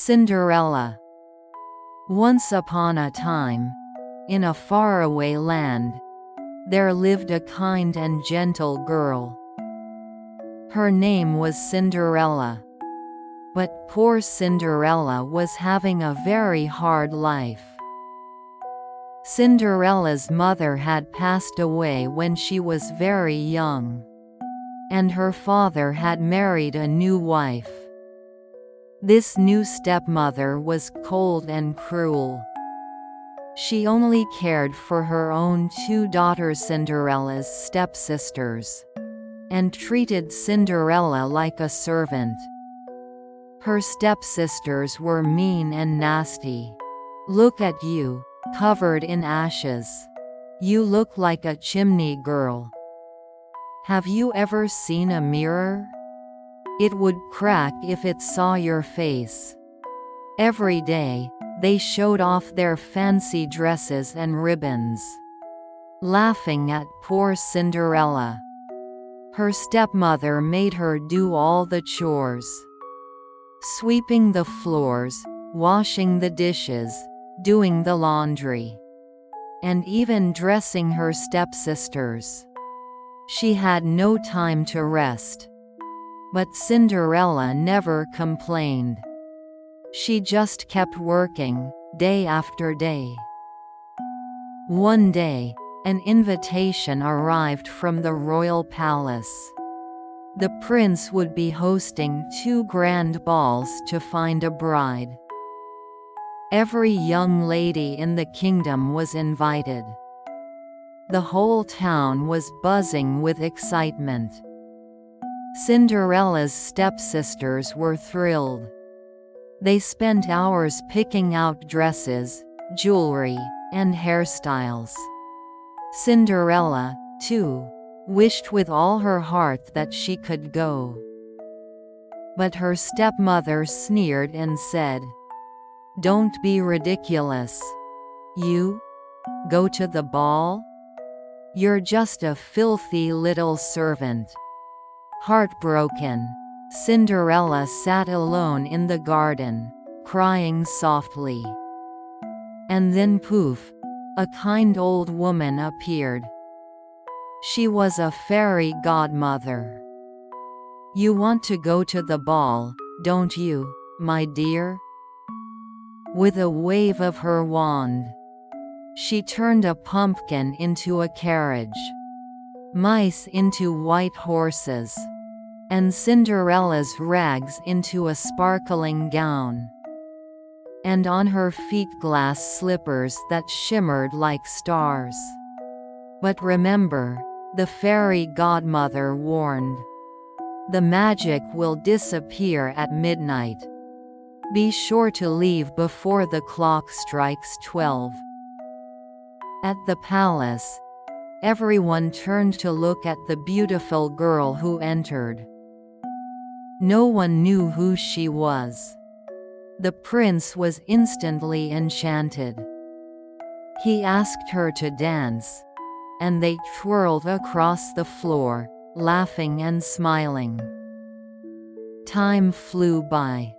Cinderella. Once upon a time, in a faraway land, there lived a kind and gentle girl. Her name was Cinderella. But poor Cinderella was having a very hard life. Cinderella's mother had passed away when she was very young, and her father had married a new wife. This new stepmother was cold and cruel. She only cared for her own two daughters, Cinderella's stepsisters, and treated Cinderella like a servant. Her stepsisters were mean and nasty. "Look at you, covered in ashes. You look like a chimney girl. Have you ever seen a mirror? It would crack if it saw your face." Every day, they showed off their fancy dresses and ribbons, laughing at poor Cinderella. Her stepmother made her do all the chores, sweeping the floors, washing the dishes, doing the laundry, and even dressing her stepsisters. She had no time to rest. But Cinderella never complained. She just kept working, day after day. One day, an invitation arrived from the royal palace. The prince would be hosting 2 grand balls to find a bride. Every young lady in the kingdom was invited. The whole town was buzzing with excitement. Cinderella's stepsisters were thrilled. They spent hours picking out dresses, jewelry, and hairstyles. Cinderella, too, wished with all her heart that she could go. But her stepmother sneered and said, "Don't be ridiculous. You? Go to the ball? You're just a filthy little servant." Heartbroken, Cinderella sat alone in the garden, crying softly. And then poof, a kind old woman appeared. She was a fairy godmother. "You want to go to the ball, don't you, my dear?" With a wave of her wand, she turned a pumpkin into a carriage, mice into white horses, and Cinderella's rags into a sparkling gown, and on her feet glass slippers that shimmered like stars. But remember, the fairy godmother warned, the magic will disappear at midnight. Be sure to leave before the clock strikes 12. At the palace, everyone turned to look at the beautiful girl who entered. No one knew who she was. The prince was instantly enchanted. He asked her to dance, and they twirled across the floor, laughing and smiling. Time flew by.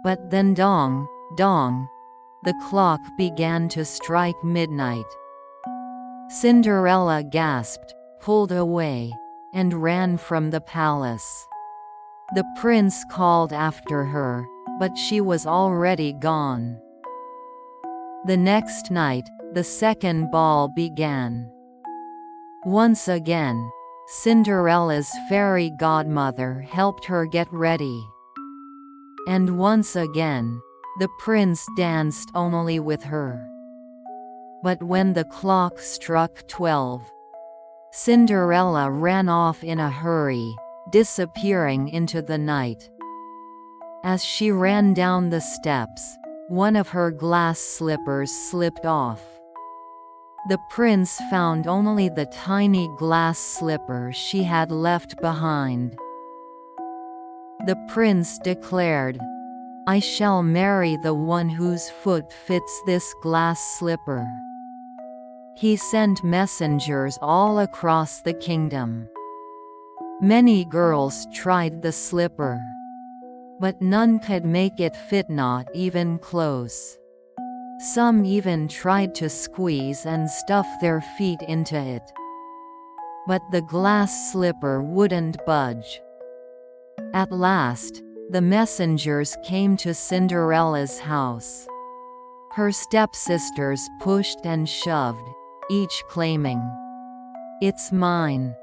But then dong, dong, the clock began to strike midnight. Cinderella gasped, pulled away, and ran from the palace. The prince called after her, but she was already gone. The next night, the second ball began. Once again, Cinderella's fairy godmother helped her get ready. And once again, the prince danced only with her. But when the clock struck 12, Cinderella ran off in a hurry, disappearing into the night. As she ran down the steps, one of her glass slippers slipped off. The prince found only the tiny glass slipper she had left behind. The prince declared, "I shall marry the one whose foot fits this glass slipper." He sent messengers all across the kingdom. Many girls tried the slipper. but none could make it fit, not even close. Some even tried to squeeze and stuff their feet into it. But the glass slipper wouldn't budge. At last, the messengers came to Cinderella's house. Her stepsisters pushed and shoved, each claiming, "It's mine.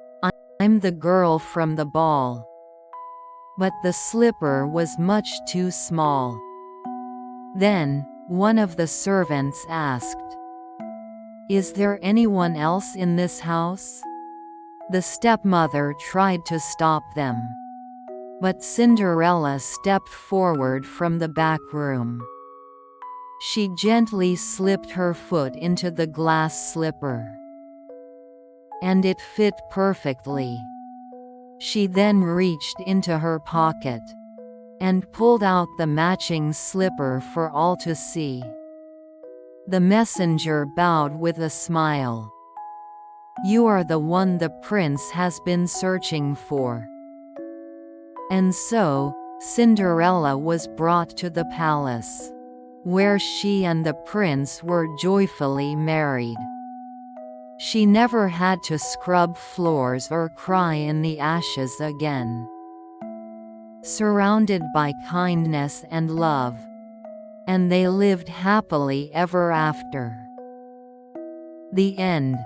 I'm the girl from the ball." But the slipper was much too small. Then, one of the servants asked, "Is there anyone else in this house?" The stepmother tried to stop them. But Cinderella stepped forward from the back room. She gently slipped her foot into the glass slipper. And it fit perfectly. She then reached into her pocket and pulled out the matching slipper for all to see. The messenger bowed with a smile. "You are the one the prince has been searching for." And so, Cinderella was brought to the palace, where she and the prince were joyfully married. She never had to scrub floors or cry in the ashes again. Surrounded by kindness and love. And they lived happily ever after. The end.